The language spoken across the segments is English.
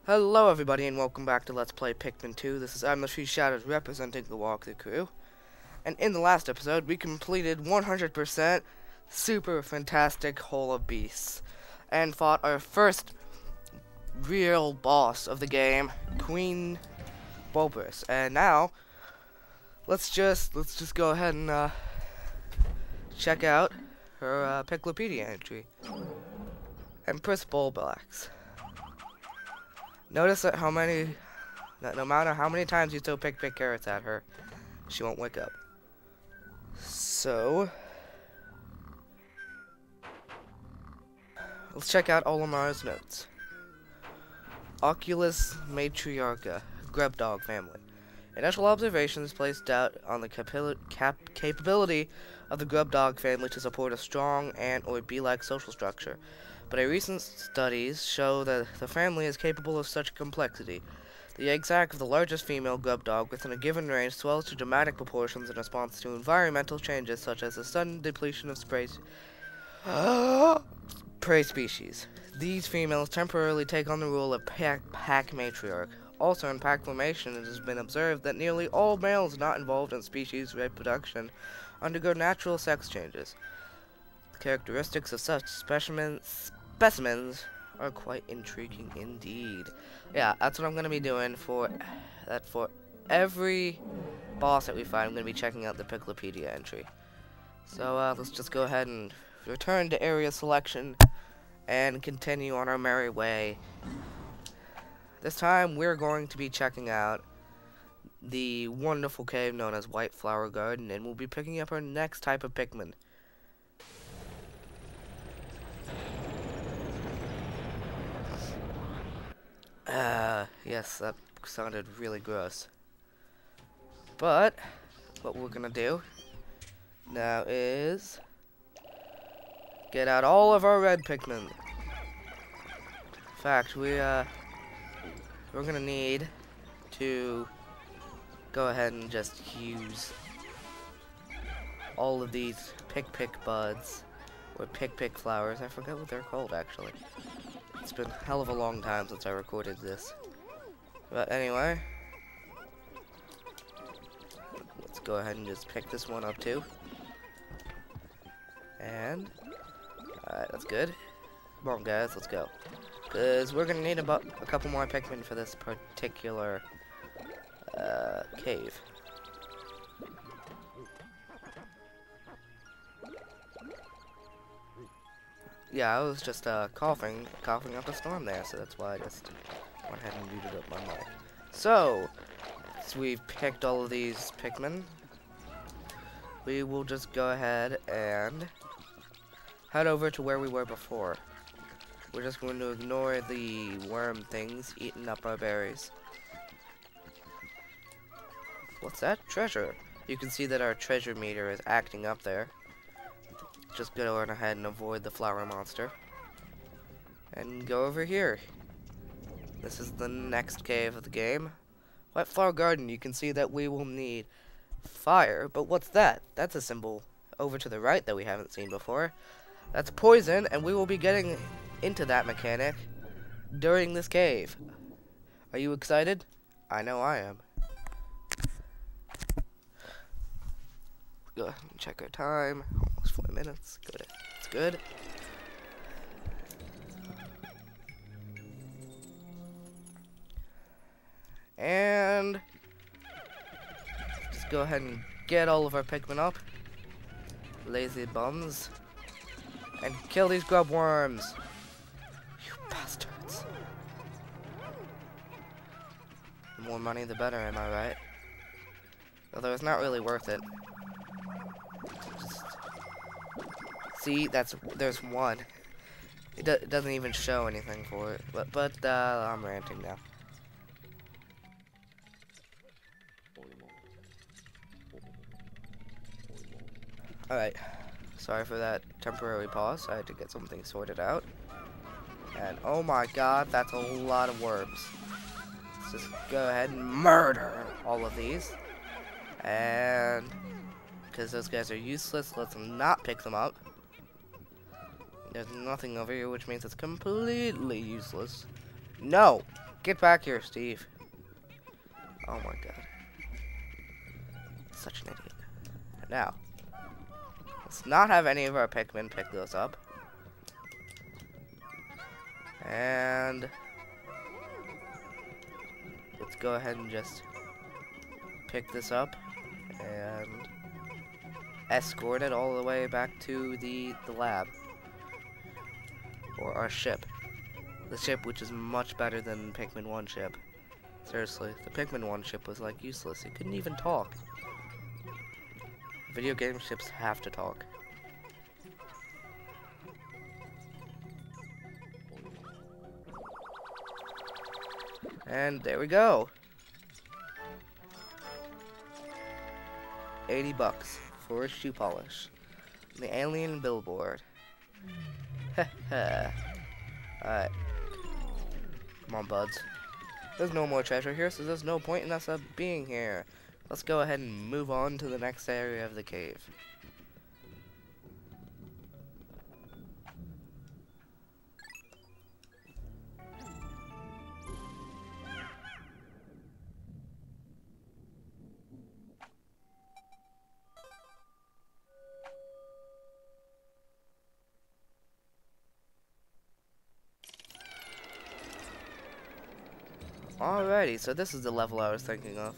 Hello everybody and welcome back to Let's Play Pikmin 2. This is I'm the Three Shadows representing the walkthrough crew. And in the last episode we completed 100% super fantastic Hole of Beasts and fought our first real boss of the game, Queen Bulbous. And now let's just go ahead and check out her Piklopedia entry. Empress Bulblax. Notice that no matter how many times you throw pick carrots at her, she won't wake up. So, let's check out Olimar's notes. Oculus Matriarcha, grub dog family. Initial observations placed doubt on the capability of the grub dog family to support a strong and/or bee-like social structure. But recent studies show that the family is capable of such complexity. The egg sac of the largest female grub dog within a given range swells to dramatic proportions in response to environmental changes such as the sudden depletion of prey species. These females temporarily take on the role of pack matriarch. Also in pack formation, it has been observed that nearly all males not involved in species reproduction undergo natural sex changes. The characteristics of such specimens are quite intriguing indeed. Yeah, that's what I'm gonna be doing for every boss that we fight. I'm gonna be checking out the Piklopedia entry. So let's just go ahead and return to area selection and continue on our merry way. This time we're going to be checking out the wonderful cave known as White Flower Garden, and we'll be picking up our next type of Pikmin. Yes, that sounded really gross. But what we're gonna do now is get out all of our red Pikmin. In fact, we're gonna need to go ahead and just use all of these pick buds or pick flowers. I forget what they're called actually. It's been a hell of a long time since I recorded this. But anyway, let's go ahead and just pick this one up too. And alright, that's good. Come on guys, let's go. Because we're going to need about a couple more Pikmin for this particular cave. Yeah, I was just coughing up a storm there, so that's why I just went ahead and muted up my mic. So, since we've picked all of these Pikmin, we will just go ahead and head over to where we were before. We're just going to ignore the worm things eating up our berries. What's that? Treasure. You can see that our treasure meter is acting up there. Just go on ahead and avoid the flower monster. And go over here. This is the next cave of the game. White Flower Garden, you can see that we will need fire. But what's that? That's a symbol over to the right that we haven't seen before. That's poison, and we will be getting into that mechanic during this cave. Are you excited? I know I am. Go ahead and check our time. Almost 4 minutes. Good. It's good. And just go ahead and get all of our Pikmin up. Lazy bums. And kill these grub worms. You bastards. The more money the better, am I right? Although it's not really worth it. See, there's one. It doesn't even show anything for it. But I'm ranting now. Alright. Sorry for that temporary pause. I had to get something sorted out. And oh my god, that's a lot of worms. Let's just go ahead and murder all of these. And because those guys are useless, let's not pick them up. There's nothing over here, which means it's completely useless. No! Get back here, Steve. Oh my god. Such an idiot. Now, let's not have any of our Pikmin pick those up. And let's go ahead and just pick this up and escort it all the way back to the lab. Or our ship. The ship, which is much better than Pikmin 1 ship. Seriously, the Pikmin 1 ship was like useless. It couldn't even talk. Video game ships have to talk. And there we go. 80 bucks for a shoe polish. The alien billboard. Heh. Alright. Come on, buds. There's no more treasure here, so there's no point in us being here. Let's go ahead and move on to the next area of the cave. Alrighty, so this is the level I was thinking of.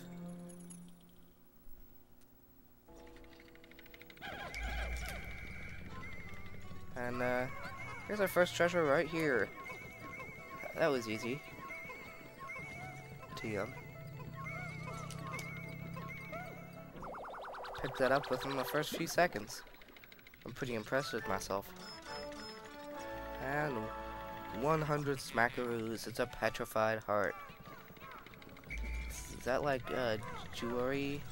And here's our first treasure right here. That was easy. TM. Picked that up within the first few seconds. I'm pretty impressed with myself. And 100 smackaroos. It's a petrified heart. Is that like jewelry?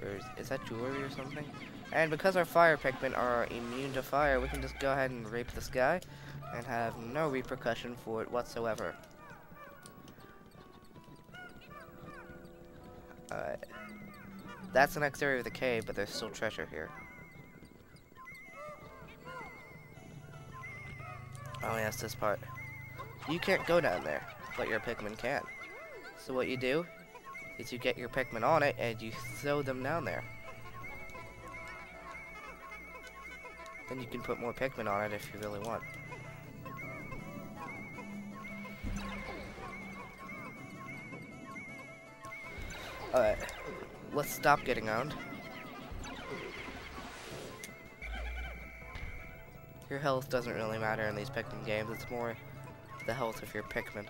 Or is that jewelry or something? And because our fire Pikmin are immune to fire, we can just go ahead and rape this guy and have no repercussion for it whatsoever. Alright. That's the next area of the cave, but there's still treasure here. Oh yes, this part. You can't go down there, but your Pikmin can. So what you do is you get your Pikmin on it and you throw them down there. Then you can put more Pikmin on it if you really want. Alright, let's stop getting owned. Your health doesn't really matter in these Pikmin games, it's more the health of your Pikmin.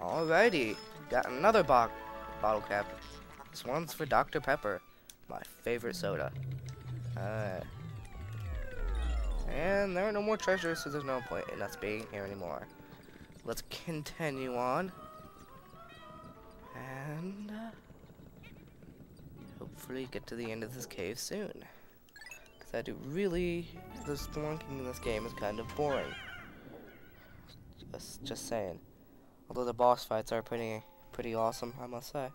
Alrighty, got another bottle cap. This one's for Dr. Pepper, my favorite soda. And there are no more treasures, so there's no point in us being here anymore. Let's continue on. And hopefully get to the end of this cave soon. Because I do really... the spelunking in this game is kind of boring. Just saying. Although the boss fights are pretty awesome, I must say.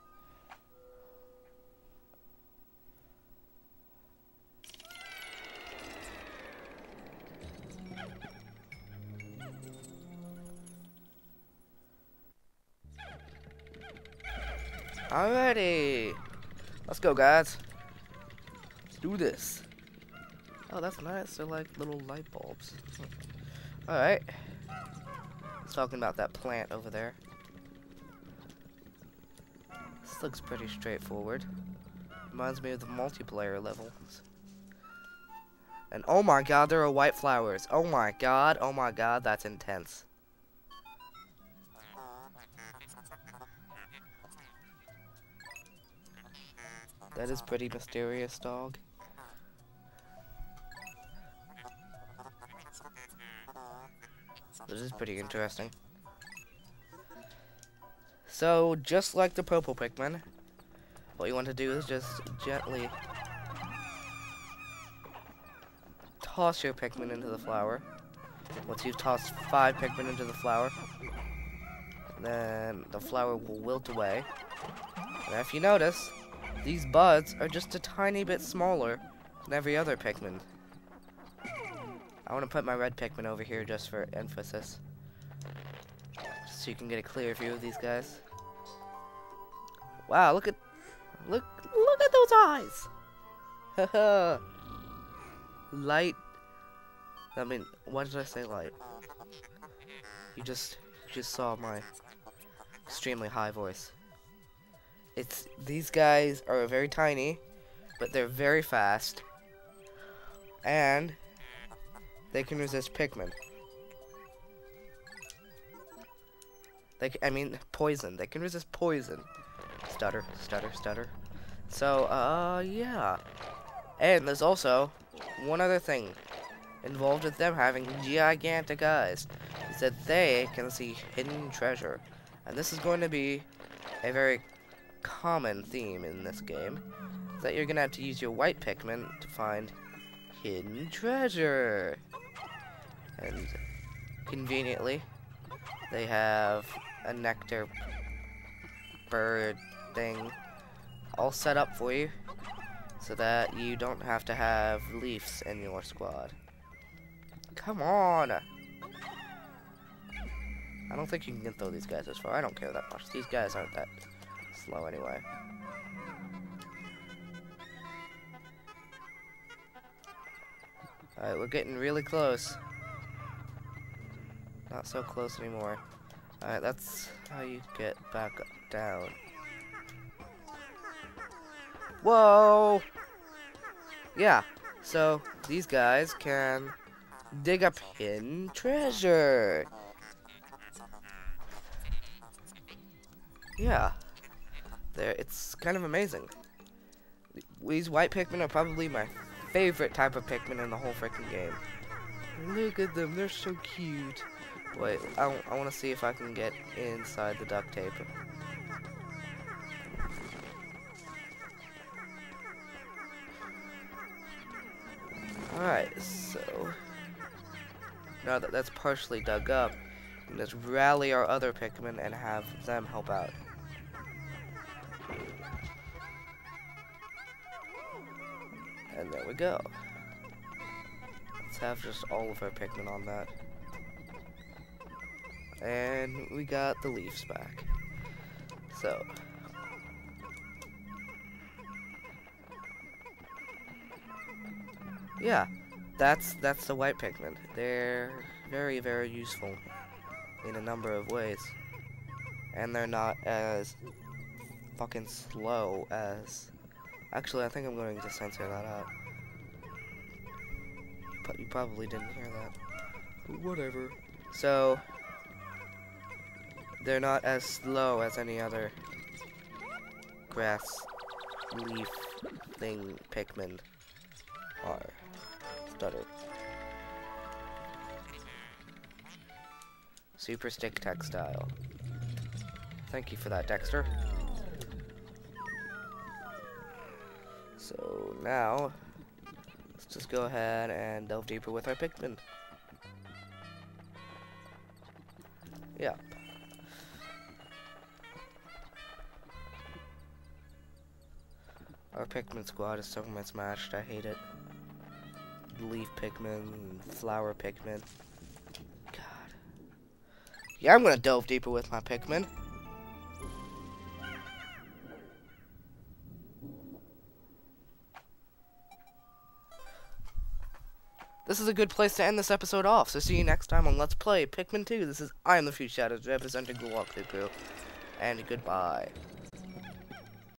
Alrighty, let's go, guys. Let's do this. Oh, that's nice. They're like little light bulbs. Alright. Talking about that plant over there. This looks pretty straightforward. Reminds me of the multiplayer levels. And oh my god, there are white flowers. Oh my god, that's intense. That is pretty mysterious, dog. This is pretty interesting. So, just like the purple Pikmin, what you want to do is just gently toss your Pikmin into the flower. Once you've tossed 5 Pikmin into the flower, then the flower will wilt away. And if you notice, these buds are just a tiny bit smaller and every other Pikmin. I want to put my red Pikmin over here just for emphasis. Just so you can get a clear view of these guys. Wow, look at those eyes! Haha. Light. I mean, why did I say light? You just saw my extremely high voice. These guys are very tiny, but they're very fast, and they can resist Pikmin. I mean poison. They can resist poison. Stutter, stutter, stutter. So, yeah. And there's also one other thing involved with them having gigantic eyes, is that they can see hidden treasure. And this is going to be a very common theme in this game, is that you're going to have to use your white Pikmin to find hidden treasure. And conveniently, they have a nectar bird thing all set up for you, so that you don't have to have Leafs in your squad. Come on! I don't think you can throw these guys as far. I don't care that much. These guys aren't that slow anyway. Alright, we're getting really close. Not so close anymore. Alright, that's how you get back down. Whoa! Yeah, so these guys can dig up hidden treasure. Yeah, it's kind of amazing. These white Pikmin are probably my favorite type of Pikmin in the whole freaking game. Look at them, they're so cute. Wait, I want to see if I can get inside the duct tape. Alright, so now that that's partially dug up, let's rally our other Pikmin and have them help out. And there we go. Let's have just all of our Pikmin on that. And we got the Leafs back. So yeah, that's the white Pikmin. They're very, very useful in a number of ways. And they're not as fucking slow as... Actually, I think I'm going to censor that out. But you probably didn't hear that. But whatever. So, they're not as slow as any other grass leaf thing Pikmin are. Stutter. Super stick textile. Thank you for that, Dexter. So now, let's just go ahead and delve deeper with our Pikmin. Yeah. Our Pikmin squad is so mismatched, I hate it. Leaf Pikmin, flower Pikmin. God. Yeah, I'm gonna delve deeper with my Pikmin. This is a good place to end this episode off, so see you next time on Let's Play Pikmin 2. This is I Am the Future Shadows representing the Walkthrough Crew, and goodbye.